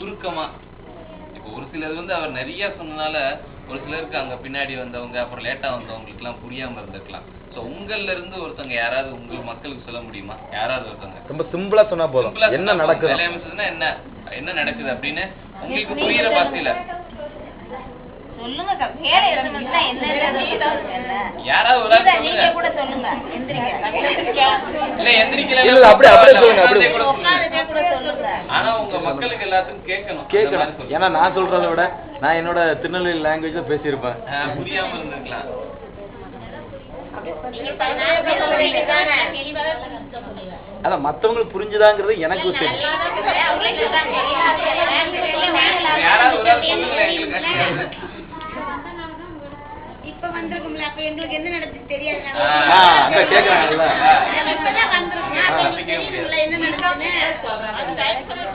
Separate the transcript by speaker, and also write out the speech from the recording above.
Speaker 1: சுருக்கமா இப்போ ஒரு சிலது அவர் நிறைய சொன்னனால ஒரு சிலருக்கு அங்க பின்னாடி வந்தவங்க அப்புறம் லேட்டா வந்தவங்களுக்கு எல்லாம் புரியாம இருந்திருக்கலாம். சோ உங்கள்ல இருந்து ஒருத்தங்க யாராவது உங்க மக்களுக்கு சொல்ல முடியுமா? யாராவது ஒருத்தங்க ரொம்ப சிம்பிளா சொன்னா போதும், என்ன நடக்குது என்ன என்ன நடக்குது அப்படின்னு உங்களுக்கு புரியுற பாஷையில
Speaker 2: சொல்லுங்க. வேற எதுனா என்ன
Speaker 1: யாராவது
Speaker 2: நீங்க கூட சொல்லுங்க.
Speaker 1: இல்ல எந்திரிக்கல
Speaker 3: இல்ல அப்படியே சொல்லுங்க, அப்படியே
Speaker 2: கூட சொல்லுங்க.
Speaker 1: ஆனா உங்க மக்களுக்கு எல்லாத்துக்கும் கேட்கணும்.
Speaker 3: ஏன்னா நான் சொல்றதை விட நான் என்னோட திருநெல்வேலி லாங்குவேஜ் பேசியிருப்பேன்,
Speaker 1: புரியாம இருந்திருக்கலாம்.
Speaker 3: அதான் மத்தவங்களுக்கு புரிஞ்சுதாங்கிறது எனக்கு தெரியும்.
Speaker 2: இப்ப வந்திருக்கும்ல, அப்ப எங்களுக்கு என்ன நடந்துச்சு தெரியாது.
Speaker 3: அங்க கேக்குறாங்கல்ல,
Speaker 2: இப்பதான் வந்திருக்கோம், என்ன நடக்குன்னு